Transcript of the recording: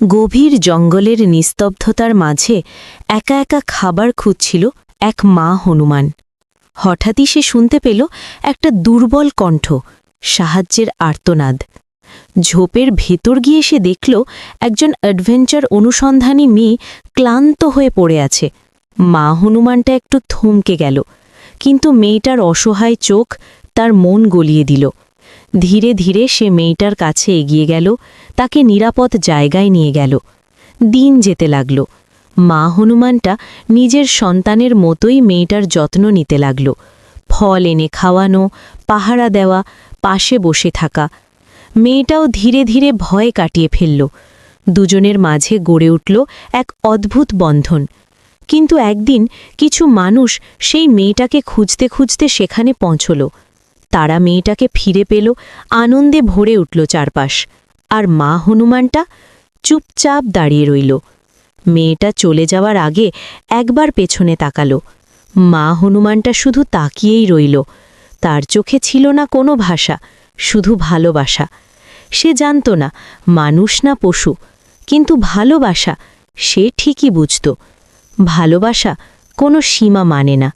গভীর জঙ্গলের নিস্তব্ধতার মাঝে একা একা খাবার খুঁজছিল এক মা হনুমান। হঠাৎই সে শুনতে পেল একটা দুর্বল কণ্ঠ, সাহায্যের আর্তনাদ। ঝোপের ভেতর গিয়ে সে দেখল একজন অ্যাডভেঞ্চার অনুসন্ধানী মেয়ে ক্লান্ত হয়ে পড়ে আছে। মা হনুমানটা একটু থমকে গেল, কিন্তু মেয়েটার অসহায় চোখ তার মন গলিয়ে দিল। ধীরে ধীরে সে মেয়েটার কাছে এগিয়ে গেল, তাকে নিরাপদ জায়গায় নিয়ে গেল। দিন যেতে লাগল। মা হনুমানটা নিজের সন্তানের মতোই মেয়েটার যত্ন নিতে লাগল। ফল এনে খাওয়ানো, পাহারা দেওয়া, পাশে বসে থাকা। মেয়েটাও ধীরে ধীরে ভয় কাটিয়ে ফেলল। দুজনের মাঝে গড়ে উঠল এক অদ্ভুত বন্ধন। কিন্তু একদিন কিছু মানুষ সেই মেয়েটাকে খুঁজতে খুঁজতে সেখানে পৌঁছল। তারা মেয়েটাকে ফিরে পেল, আনন্দে ভরে উঠল চারপাশ। আর মা হনুমানটা চুপচাপ দাঁড়িয়ে রইল। মেয়েটা চলে যাওয়ার আগে একবার পেছনে তাকাল। মা হনুমানটা শুধু তাকিয়েই রইল। তার চোখে ছিল না কোনো ভাষা, শুধু ভালোবাসা। সে জানত না মানুষ না পশু, কিন্তু ভালোবাসা সে ঠিকই বুঝত। ভালোবাসা কোনো সীমা মানে না,